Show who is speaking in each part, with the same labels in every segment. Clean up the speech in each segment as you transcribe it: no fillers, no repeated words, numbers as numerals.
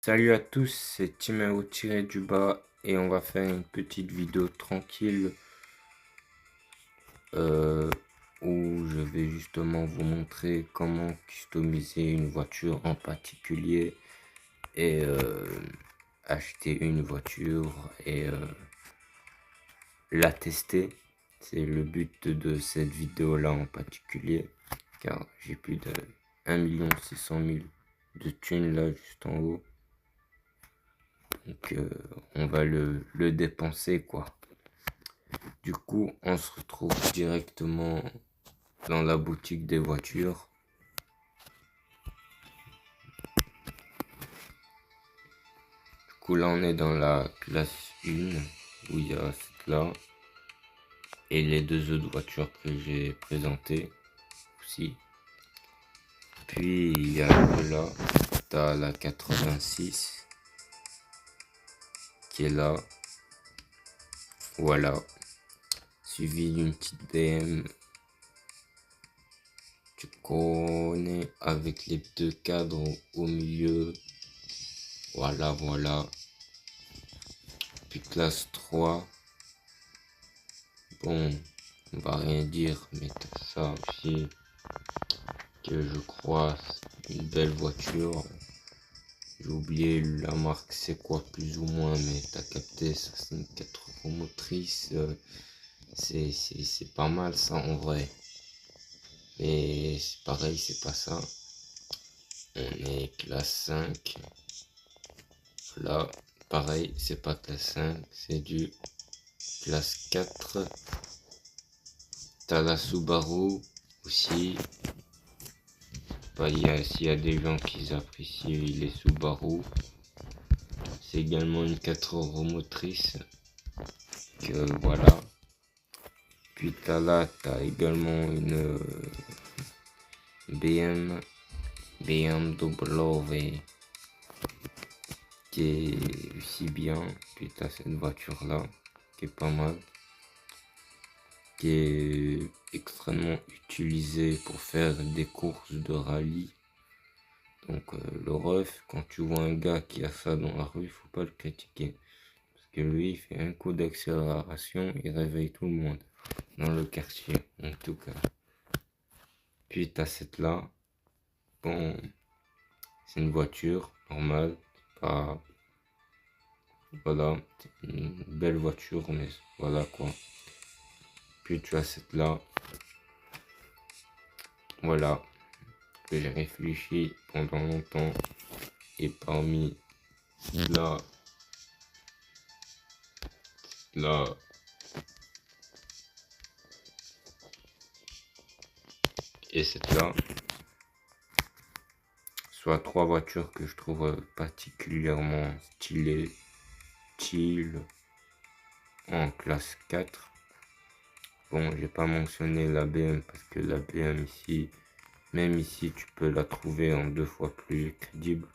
Speaker 1: Salut à tous, c'est Timéo tiré du bas et on va faire une petite vidéo tranquille euh, où je vais justement vous montrer comment customiser une voiture en particulier et acheter une voiture et la tester. C'est le but de cette vidéo là en particulier car j'ai plus de 1 600 000 de thunes là juste en haut. Donc on va le dépenser quoi. Du coup, on se retrouve directement dans la boutique des voitures. Du coup, là, on est dans la classe 1 où il y a cette là et les deux autres voitures que j'ai présentées aussi. Puis il y a là, t'as la 86 qui est là. Voilà. Suivi d'une petite BM. Tu connais avec les deux cadres au milieu. Voilà, voilà. Puis classe 3. Bon, on va rien dire, mais t'as ça aussi. Que je crois une belle voiture. J'ai oublié la marque, c'est quoi plus ou moins, mais t'as capté, ça c'est une 4 roues motrices. C'est pas mal ça en vrai. Mais c'est pareil, c'est pas ça. On est classe 5. Là, pareil, c'est pas classe 5, c'est du classe 4. T'as la Subaru aussi. Bah, s'il y a des gens qui apprécient les Subaru, c'est également une 4 roues motrices. Que voilà. Puis t'as également une BMW qui est aussi bien. Puis t'as cette voiture là qui est pas mal, qui est extrêmement utilisée pour faire des courses de rallye. Donc le ref, quand tu vois un gars qui a ça dans la rue, faut pas le critiquer. Parce que lui, il fait un coup d'accélération, il réveille tout le monde dans le quartier, en tout cas. Puis t'as cette là. Bon, c'est une voiture normale, pas... Voilà, c'est une belle voiture, mais voilà quoi. Puis tu as cette là. Voilà, que j'ai réfléchi pendant longtemps. Et parmi là, là, et cette là, soit trois voitures que je trouve particulièrement stylées, chill, en classe 4. Bon, j'ai pas mentionné la BM parce que la BM ici, même ici, tu peux la trouver en 2 fois plus crédible.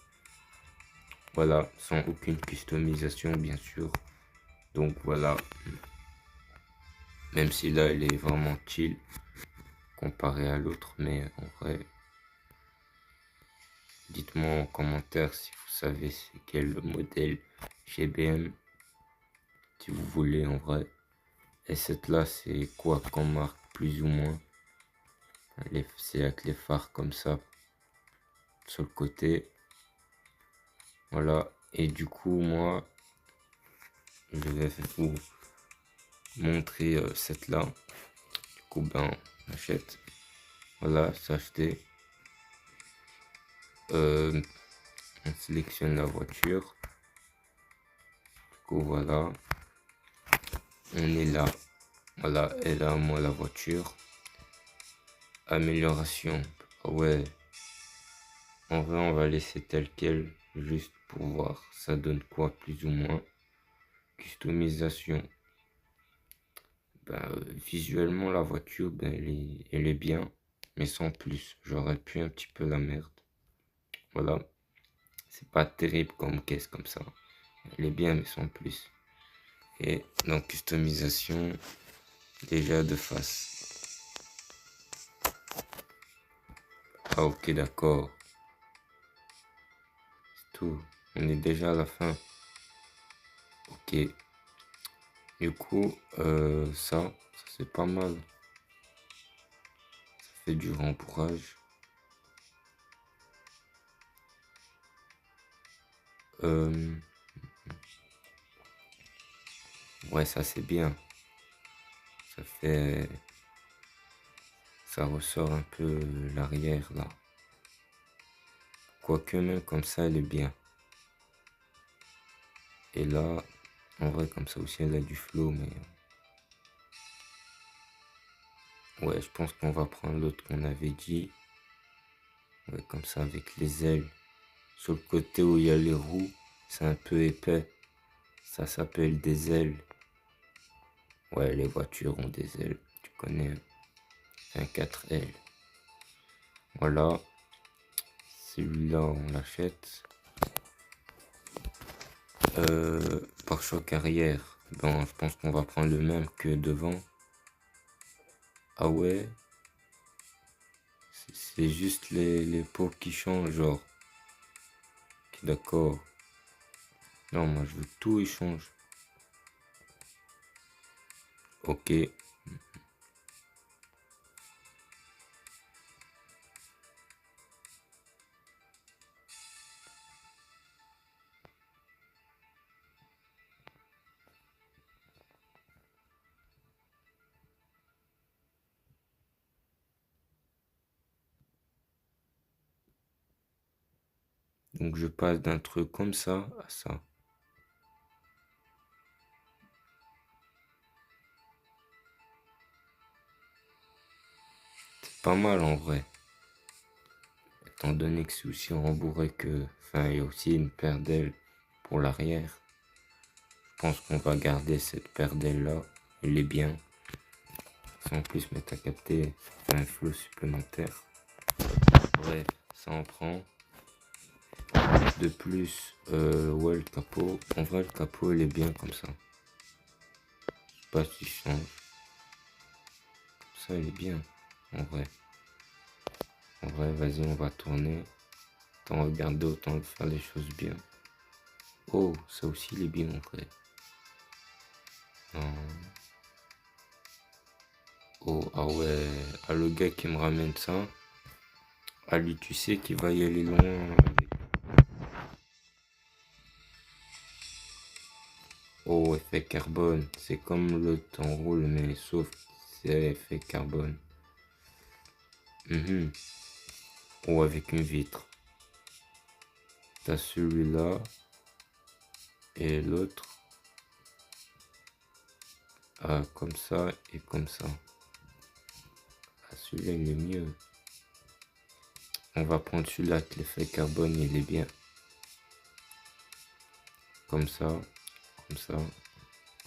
Speaker 1: Voilà, sans aucune customisation, bien sûr. Donc voilà, même si là, elle est vraiment chill comparé à l'autre, mais en vrai, dites-moi en commentaire si vous savez c'est quel le modèle GBM, si vous voulez en vrai. Et cette là, c'est quoi comme marque, plus ou moins? C'est avec les phares comme ça, sur le côté. Voilà, et du coup, moi, je vais vous montrer cette là. Du coup, ben, on achète. Voilà, c'est acheté. On sélectionne la voiture. Du coup, voilà. On est là. Voilà, et là, moi, la voiture. Amélioration. Ah ouais. En vrai, on va laisser tel quel. Juste pour voir ça donne quoi, plus ou moins. Customisation. Ben, visuellement, la voiture, ben, elle est bien. Mais sans plus. J'aurais pu un petit peu la merde. Voilà. C'est pas terrible comme caisse comme ça. Elle est bien, mais sans plus. Et dans customisation, déjà de face. Ah ok, d'accord. C'est tout. On est déjà à la fin. Ok. Du coup, ça c'est pas mal. Ça fait du rembourrage. Ouais, ça c'est bien. Ça fait... Ça ressort un peu l'arrière là. Quoique même comme ça, elle est bien. Et là, en vrai, comme ça aussi, elle a du flow, mais... Ouais, je pense qu'on va prendre l'autre qu'on avait dit. Ouais, comme ça, avec les ailes. Sur le côté où il y a les roues, c'est un peu épais. Ça s'appelle des ailes. Ouais, les voitures ont des ailes. Tu connais, un 4L. Voilà. Celui-là, on l'achète. Pare-choc arrière. Bon, je pense qu'on va prendre le même que devant. Ah ouais. C'est juste les pots qui changent, genre. Ok, d'accord. Non, moi je veux tout échange. Ok. Donc je passe d'un truc comme ça à ça. C'est pas mal en vrai. Étant donné que c'est aussi rembourré que... Enfin, il y a aussi une paire d'ailes pour l'arrière. Je pense qu'on va garder cette paire d'ailes là. Elle est bien. En plus, mais t'as capté, ça fait un flow supplémentaire. Bref, ça en prend. De plus, ouais, le capot. En vrai, le capot, il est bien comme ça. Je sais pas s'il change. Comme ça, il est bien. En vrai. En vrai, vas-y, on va tourner. Autant regarder, autant faire les choses bien. Oh, ça aussi, il est bien en vrai. Oh, ah ouais. Ah, le gars qui me ramène ça. Ah, lui, tu sais qu'il va y aller loin avec. Oh, effet carbone. C'est comme le temps roule, mais sauf que c'est effet carbone. Ou avec une vitre. T'as celui-là et l'autre. Ah, comme ça et comme ça. Ah, celui-là, il est mieux. On va prendre celui-là avec l'effet carbone, il est bien. Comme ça, comme ça,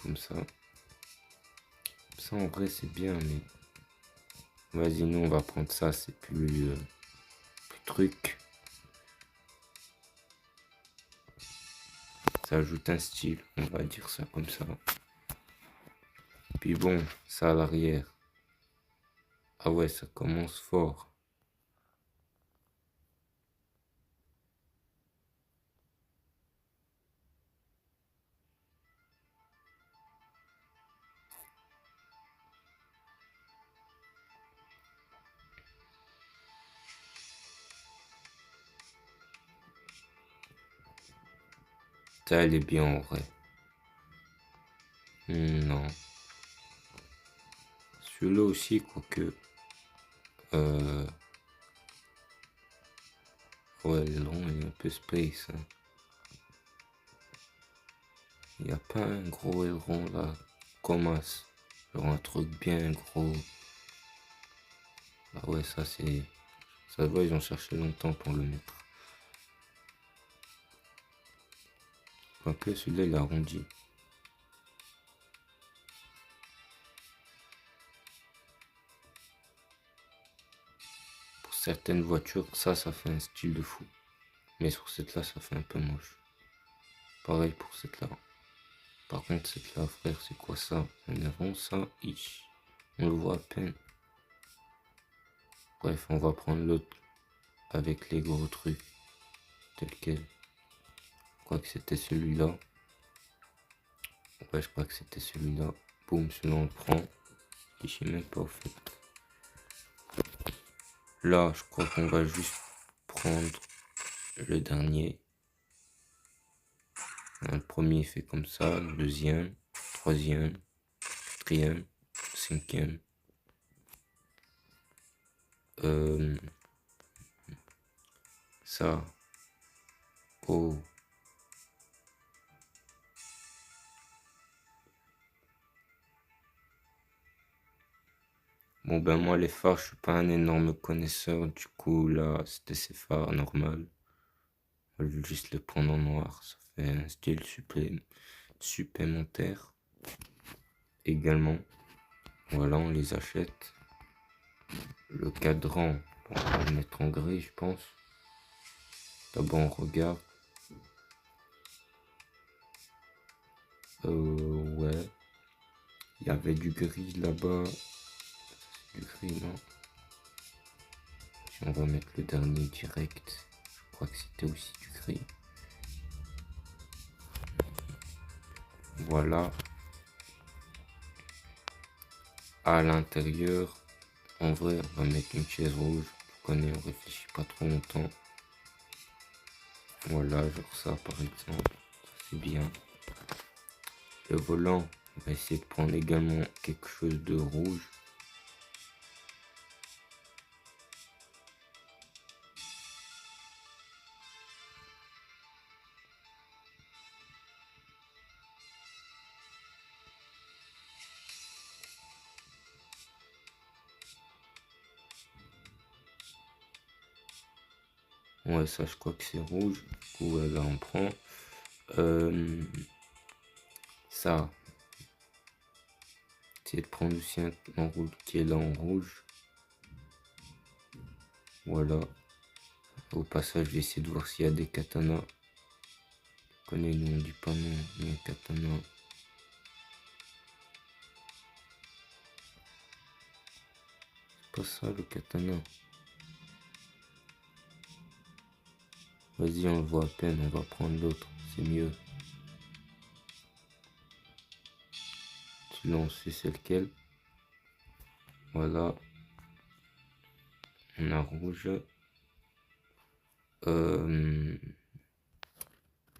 Speaker 1: comme ça. Ça, en vrai, c'est bien, mais... Vas-y, nous, on va prendre ça, c'est plus truc. Ça ajoute un style, on va dire ça comme ça. Puis bon, ça à l'arrière. Ah ouais, ça commence fort. Ça, elle est bien en vrai. Non. Celui-là aussi, quoique... Ouais, l'aileron, il est un peu space. Hein. Il n'y a pas un gros aileron là, comme as. Genre un truc bien gros. Ah ouais, ça c'est... Ça va, ils ont cherché longtemps pour le mettre. Quoique celui-là, il est arrondi. Pour certaines voitures, ça fait un style de fou. Mais sur cette là, ça fait un peu moche. Pareil pour cette là. Par contre, cette là, frère, c'est quoi ça? Un avant, ça, ish. On le voit à peine. Bref, on va prendre l'autre avec les gros trucs. Tel quel. crois que c'était celui-là. Ouais, je crois que c'était celui-là. Boum, celui-là on le prend. Je sais même pas au fait. Là, je crois qu'on va juste prendre le dernier. Le premier fait comme ça, le deuxième, troisième, quatrième, cinquième. Ça. Oh. Bon ben moi les phares, je suis pas un énorme connaisseur, du coup là c'était ces phares normal. Je vais juste les prendre en noir, ça fait un style supplémentaire. Également, voilà on les achète. Le cadran, on va le mettre en gris je pense. D'abord on regarde. Ouais. Il y avait du gris là-bas. Du gris non. Si on va mettre le dernier direct, je crois que c'était aussi du gris. Voilà. À l'intérieur, en vrai, on va mettre une chaise rouge. Tu connais, on réfléchit pas trop longtemps. Voilà, genre ça par exemple. Ça c'est bien. Le volant, on va essayer de prendre également quelque chose de rouge. Ouais, ça je crois que c'est rouge. Du coup, là on prend. Ça. Essayer de prendre aussi un rouge qui est là en rouge. Voilà. Au passage, je vais essayer de voir s'il y a des katanas. Je connais, nous on dit pas non, mais katana. C'est pas ça le katana. Vas-y, on le voit à peine, on va prendre l'autre, c'est mieux. Sinon, on sait c'est lequel. Voilà. On a rouge.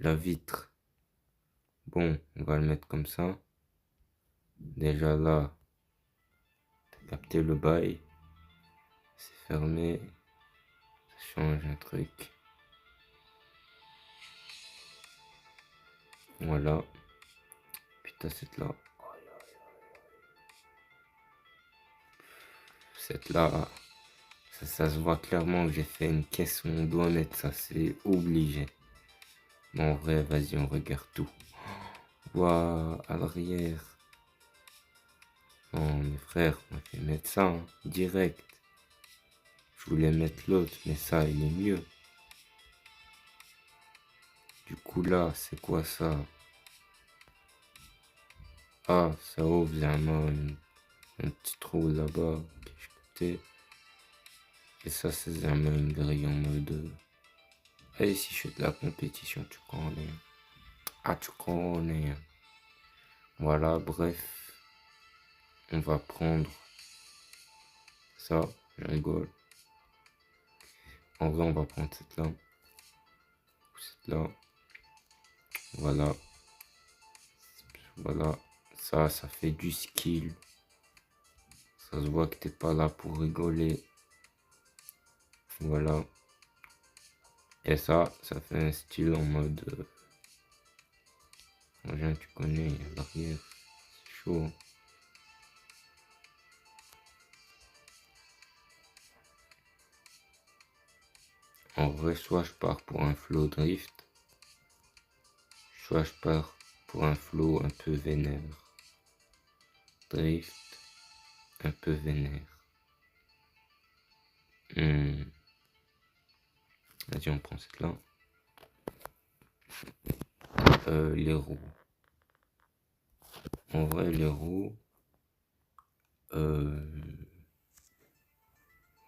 Speaker 1: La vitre. Bon, on va le mettre comme ça. Déjà là, t'as capté le bail. C'est fermé. Ça change un truc. Voilà. Putain, cette là. Cette là. Ça se voit clairement que j'ai fait une caisse où on doit mettre ça. C'est obligé. Mais en vrai, vas-y, on regarde tout. Waouh, à l'arrière. Non, mes frères, on fait mettre ça, hein, direct. Je voulais mettre l'autre, mais ça, il est mieux. Du coup, là, c'est quoi ça? Ah, ça ouvre vraiment un petit trou là-bas. Okay, et ça, c'est vraiment une grille en mode... Allez, si je fais de la compétition, tu connais. Ah, tu connais. Voilà, bref. On va prendre ça. Je rigole. En vrai, on va prendre cette là. Cette là. Voilà. Voilà. Ça fait du skill. Ça se voit que t'es pas là pour rigoler. Voilà. Et ça fait un style en mode... tu connais, l'arrière. C'est chaud. En vrai, soit je pars pour un flow drift. Soit je pars pour un flow un peu vénère. Drift, un peu vénère. Vas-y, on prend cette là. Les roues. En vrai, les roues... on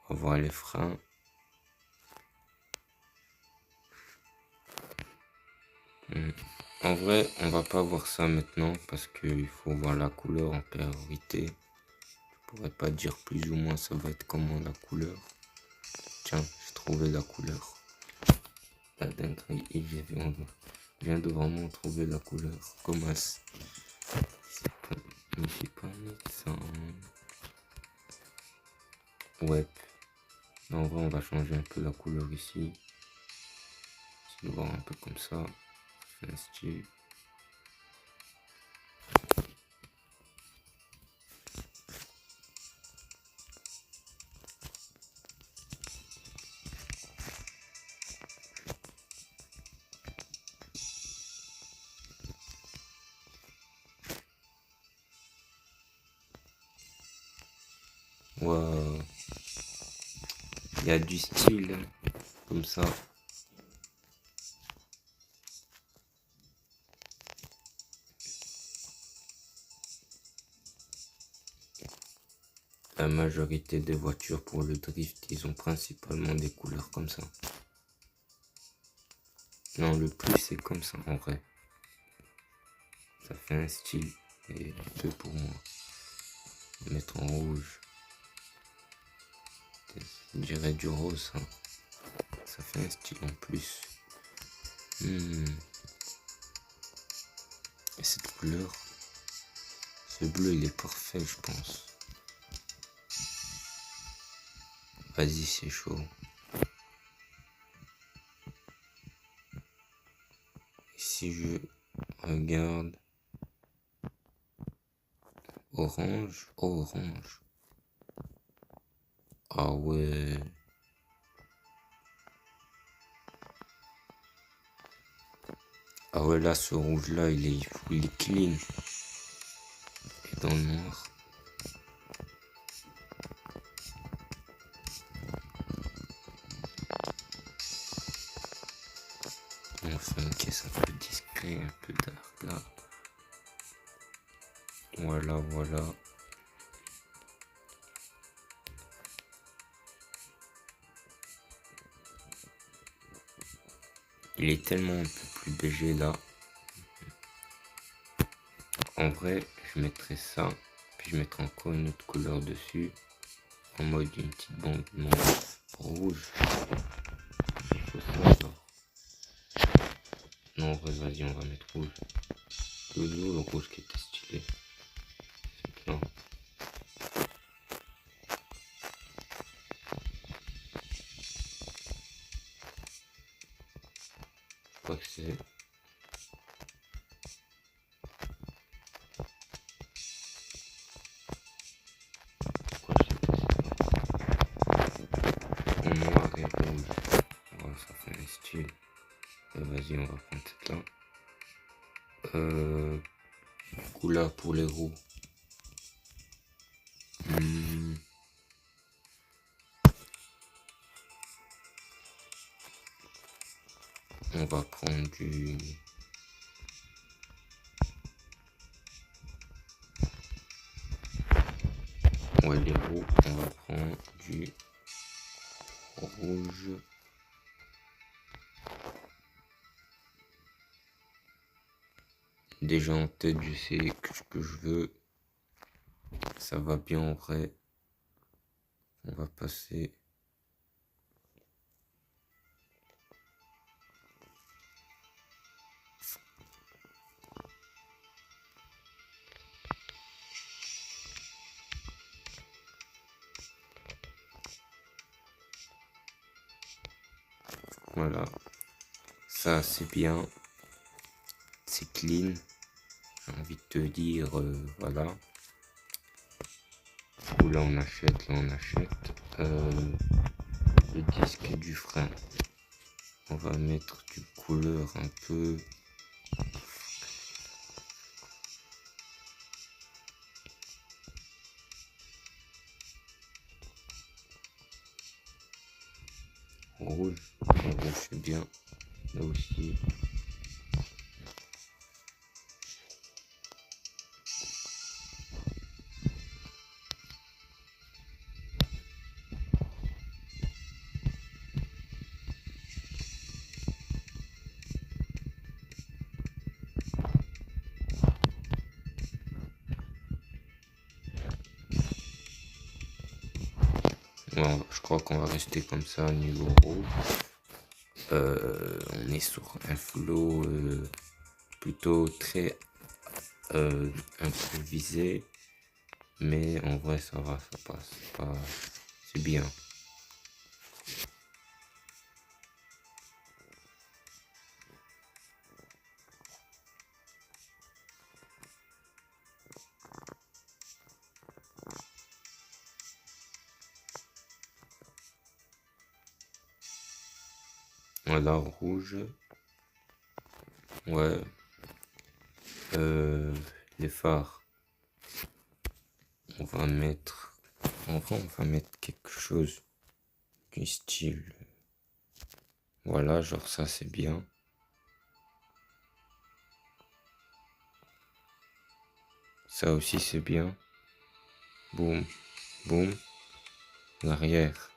Speaker 1: va voir les freins. En vrai, on va pas voir ça maintenant parce qu'il faut voir la couleur en priorité. Je pourrais pas dire plus ou moins ça va être comment la couleur. Tiens, j'ai trouvé la couleur. La dinguerie, je viens de vraiment trouver la couleur. Comment j'ai pas mis ça ouais. En vrai, on va changer un peu la couleur ici. Je vais voir un peu comme ça. C'est un style. Waouh. Il y a du style comme ça. La majorité des voitures pour le drift, ils ont principalement des couleurs comme ça. Non, le plus c'est comme ça en vrai. Ça fait un style et peu pour moi. Mettre en rouge. Je dirais du rose. Hein. Ça fait un style en plus. Et cette couleur, ce bleu il est parfait je pense. Vas-y c'est chaud. Et si je regarde orange, oh, orange. Ah ouais. Ah ouais là ce rouge là il est clean. Et dans le noir. Enfin une caisse un peu discret, un peu dark là. Voilà, voilà. Il est tellement un peu plus léger là. En vrai, je mettrais ça, puis je mettrais encore une autre couleur dessus, en mode une petite bande noire, rouge. Il faut ça alors. Non, vas-y, on va mettre rouge. Le rouge qui était stylé. C'est bien. Je crois que c'est... En noir et rouge. Voilà, ça fait un style. Vas-y, on va prendre cette là. Couleur pour les roues. On va prendre du... Ouais, les roues, on va prendre du rouge. Déjà en tête, je sais ce que je veux. Ça va bien en vrai. On va passer. Voilà. Ça, c'est bien. C'est clean. J'ai envie de te dire, voilà. Ou là, on achète, le disque du frein. On va mettre du couleur un peu... rouge. Rouge, c'est bien. Là aussi. Bon, je crois qu'on va rester comme ça niveau rouge. On est sur un flow plutôt très improvisé, mais en vrai ça va, ça passe, c'est bien. Voilà, rouge, ouais. Les phares, on va mettre, en vrai on va mettre quelque chose du style, voilà, genre ça c'est bien. Ça aussi c'est bien. Boum, boum, l'arrière.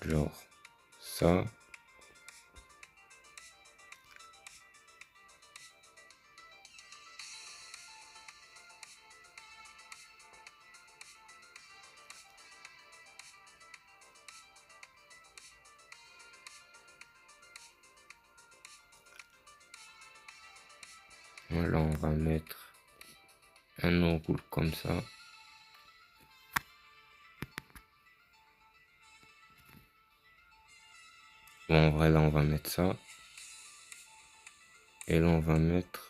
Speaker 1: Genre ça. Voilà, on va mettre un enroule comme ça. Bon, voilà, on va mettre ça. Et là, on va mettre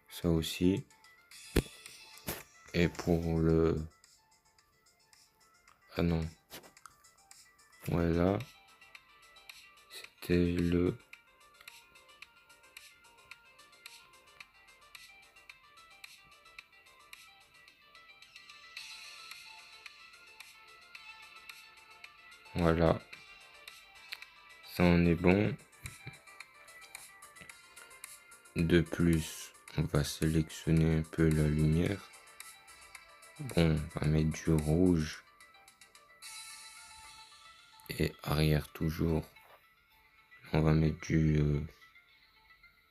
Speaker 1: ça aussi. Et pour le... Ah non. Voilà. C'était le... Voilà. Ça en est bon. De plus, on va sélectionner un peu la lumière. Bon, on va mettre du rouge. Et arrière toujours. On va mettre du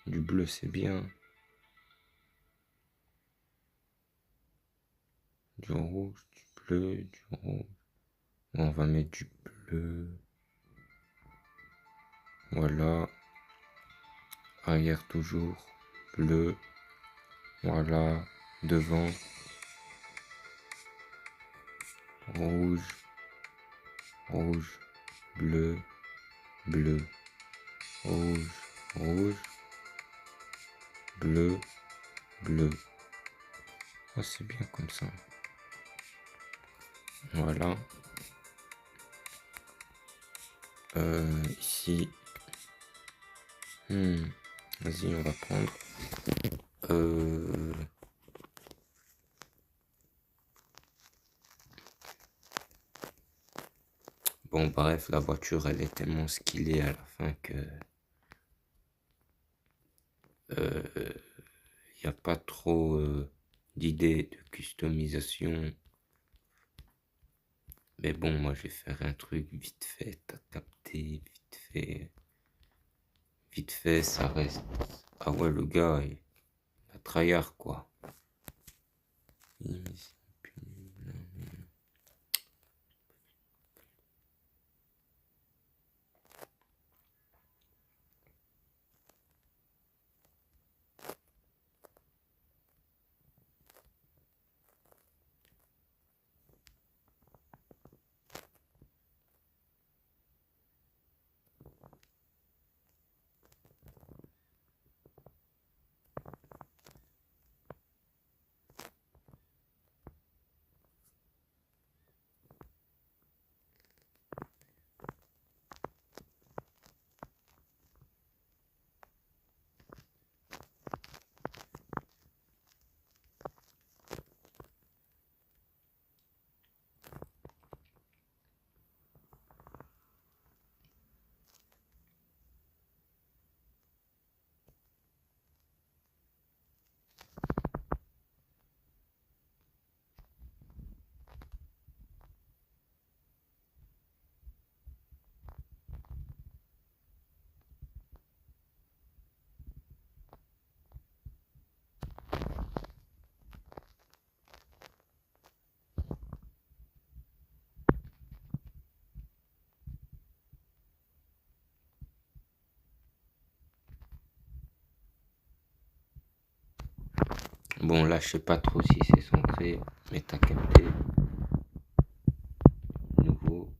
Speaker 1: bleu, c'est bien. Du rouge, du bleu, du rouge. On va mettre du bleu. Voilà. Arrière toujours. Bleu. Voilà. Devant. Rouge. Rouge. Bleu. Bleu. Rouge. Rouge. Bleu. Bleu. Ah, c'est bien comme ça. Voilà. Ici. Vas-y, on va prendre. Bon, bref, la voiture, elle est tellement skillée à la fin que il n'y a pas trop d'idées de customisation. Mais bon, moi, je vais faire un truc vite fait, t'as capté, vite fait. Vite fait, ça reste. Ah ouais, le gars, il a tryhard, quoi. Bon, là, je sais pas trop si c'est centré, mais t'as capté. Nouveau.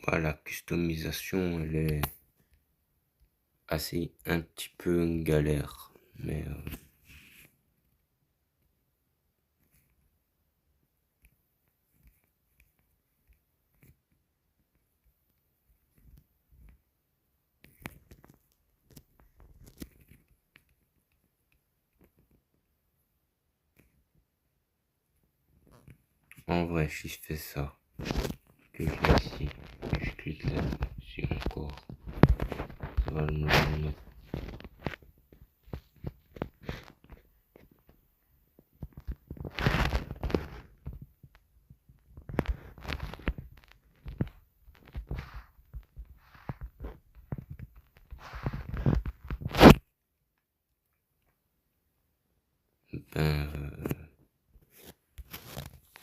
Speaker 1: La customisation, elle est assez un petit peu galère. Mais en vrai, si je fais ça, que je viens ici, je clique là-dessus encore, ça va nous le mettre. Ben,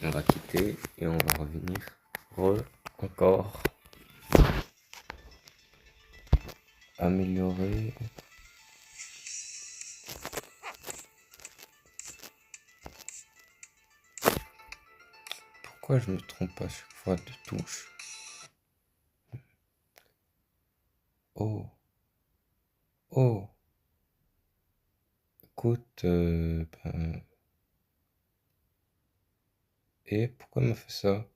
Speaker 1: on va quitter et on va revenir. Encore. Améliorer. Pourquoi je me trompe à chaque fois de touche? Oh, oh, écoute, et pourquoi il m'a fait ça?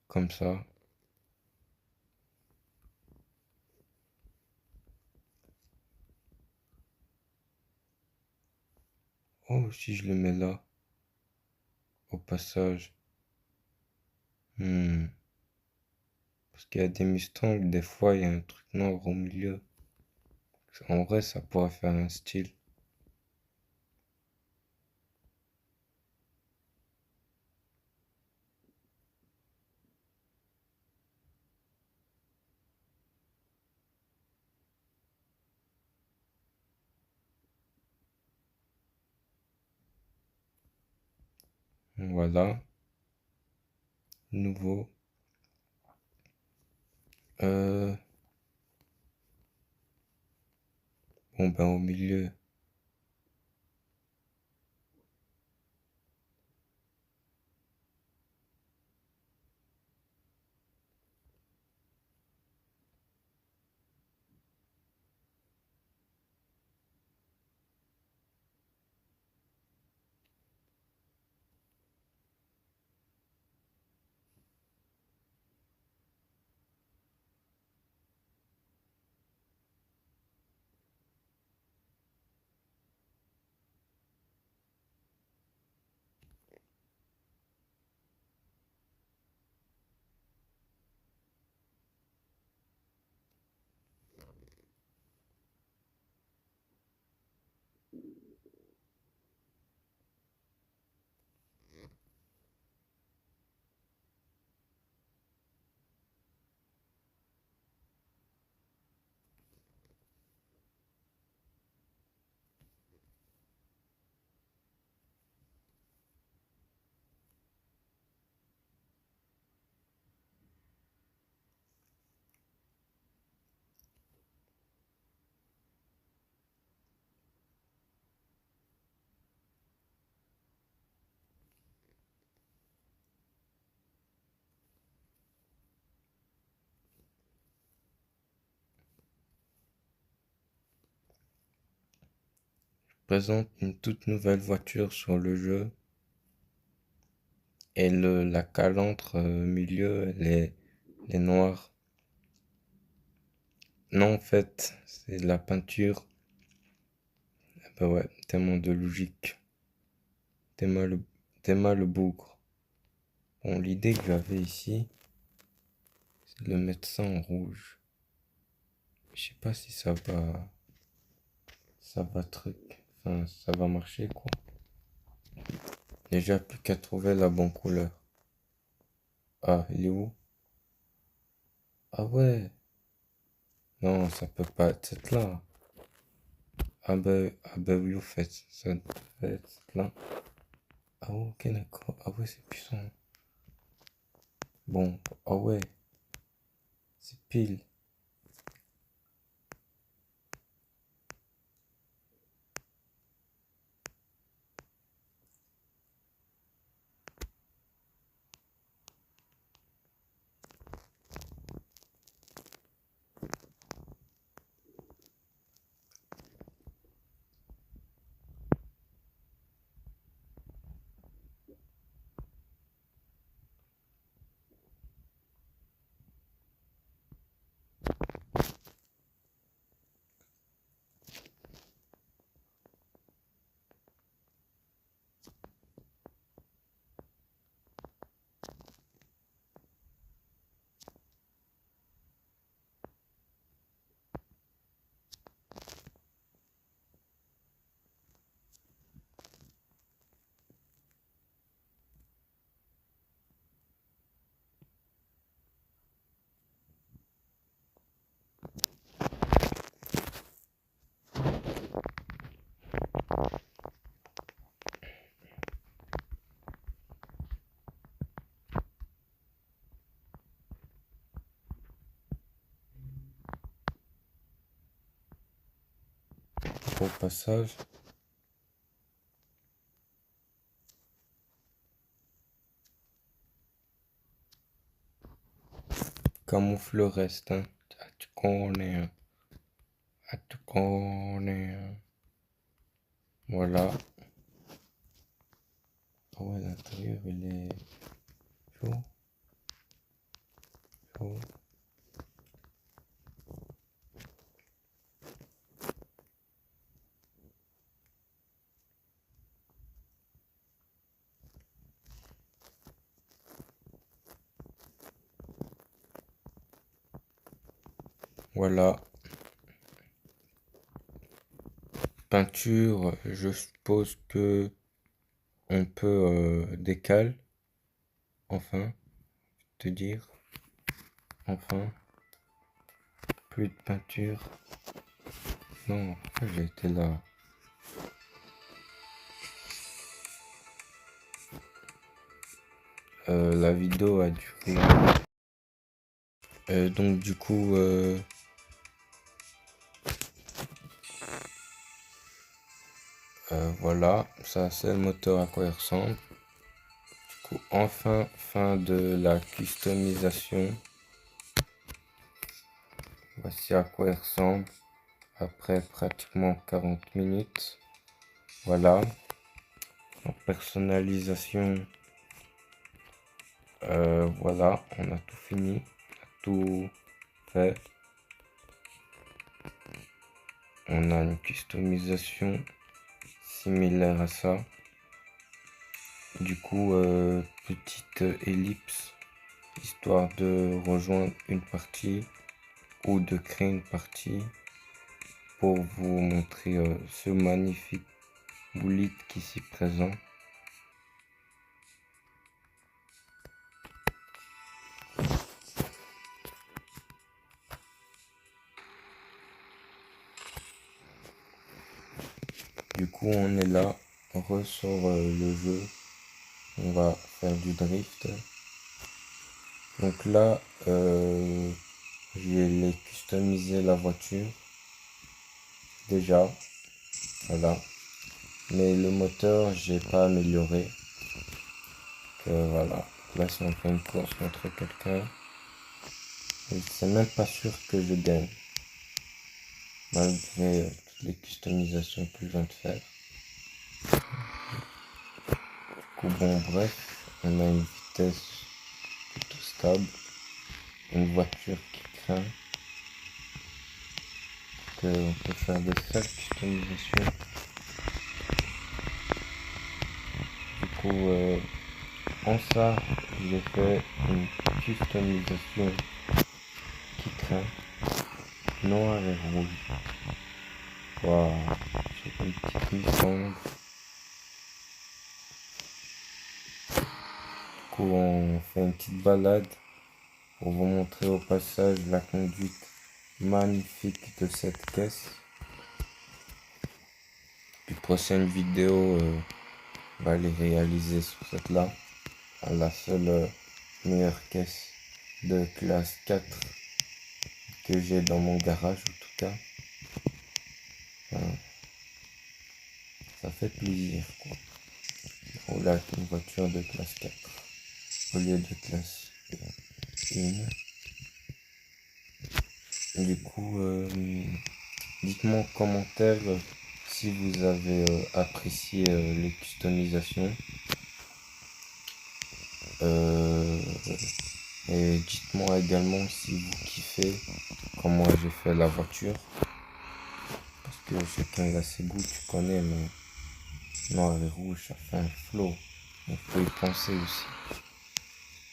Speaker 1: Comme ça. Oh, si je le mets là, au passage. Hmm. Parce qu'il y a des Mustangs, des fois, il y a un truc noir au milieu. En vrai, ça pourrait faire un style. Voilà. Nouveau. Euh, bon, ben, au milieu. Présente une toute nouvelle voiture sur le jeu. Et la calandre milieu, elle est noire. Non, en fait, c'est de la peinture. Bah ouais, tellement de logique. Tellement le bougre. Bon, l'idée que j'avais ici, c'est de le mettre ça en rouge. Je sais pas si ça va truc. Enfin, ça va marcher quoi. Déjà plus qu'à trouver la bonne couleur. Ah, il est où? Ah ouais. Non, ça peut pas être cette là. Ah bah oui, au fait, ça devait être cette là. Ah ok, d'accord. Ah ouais, c'est puissant. Bon, ah ouais, c'est pile. au passage. Camoufle le reste, hein. Ah, tu connais, hein. Ah, tu connais, hein. Voilà. Ah ouais, l'intérieur, il est chaud. Chaud. Voilà. Peinture, je suppose que on peut décaler. Enfin, te dire. Enfin, plus de peinture. Non, pourquoi j'ai été là? La vidéo a duré. Donc du coup, voilà, ça c'est le moteur à quoi il ressemble. Du coup, enfin, fin de la customisation. Voici à quoi il ressemble après pratiquement 40 minutes. Voilà. En personnalisation, voilà, on a tout fini, tout fait. On a une customisation similaire à ça. Du coup, petite ellipse, histoire de rejoindre une partie ou de créer une partie pour vous montrer ce magnifique bolide qui est ici présent. Du coup, on est là, on ressort le jeu, on va faire du drift. Donc là, j'ai customisé la voiture déjà, voilà. Mais le moteur, j'ai pas amélioré. Voilà, là si on fait une course contre quelqu'un, c'est même pas sûr que je gagne, malgré toutes les customisations que je viens de faire. Du coup, bon, bref, on a une vitesse plutôt stable, une voiture qui craint, qu'on peut faire de sales customisations. Du coup, en ça, j'ai fait une customisation qui craint, noir et rouge. Waouh, j'ai une petite Mustang. Du coup, on fait une petite balade pour vous montrer au passage la conduite magnifique de cette caisse. Puis prochaine vidéo va les réaliser sur cette là, la seule meilleure caisse de classe 4 que j'ai dans mon garage en tout cas. Enfin, ça fait plaisir quoi. Rouler avec une voiture de classe 4 au lieu de classe 1. Du coup, dites-moi en commentaire si vous avez apprécié les customisations. Et dites-moi également si vous kiffez comment j'ai fait la voiture. Parce que chacun a ses goûts, tu connais, mais noir et rouge, ça fait un flow. Il faut y penser aussi.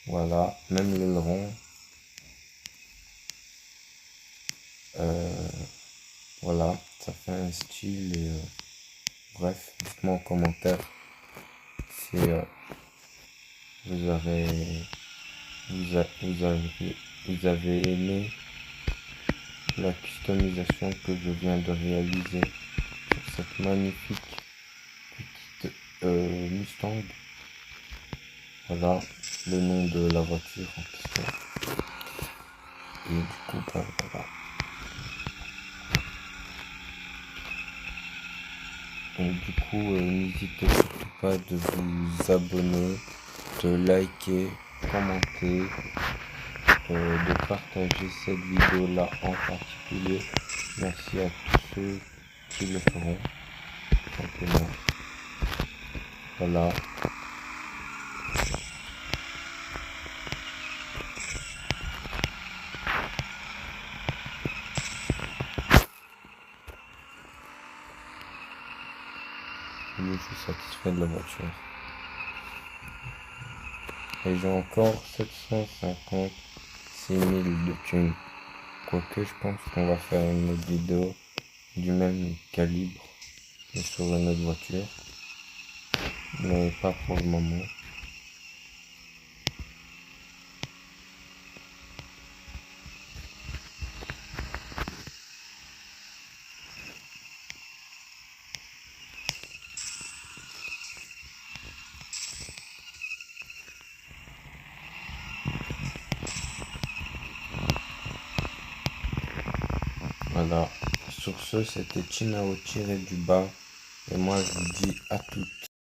Speaker 1: Voilà, même l'aileron. Voilà, ça fait un style et bref, dites-moi en commentaire si vous avez vous avez aimé la customisation que je viens de réaliser sur cette magnifique petite Mustang. Voilà le nom de la voiture en question. Et du coup, ben, voilà. coup, n'hésitez surtout pas de vous abonner, de liker, commenter, de partager cette vidéo-là en particulier. Merci à tous ceux qui le feront, simplement. Voilà. Je suis satisfait de la voiture. Et j'ai encore 756 000 de thunes. Quoique je pense qu'on va faire une autre vidéo du même calibre, mais sur une autre voiture. Mais pas pour le moment. Voilà. Sur ce, c'était Chinao tiré du bas. Et moi, je vous dis à toutes.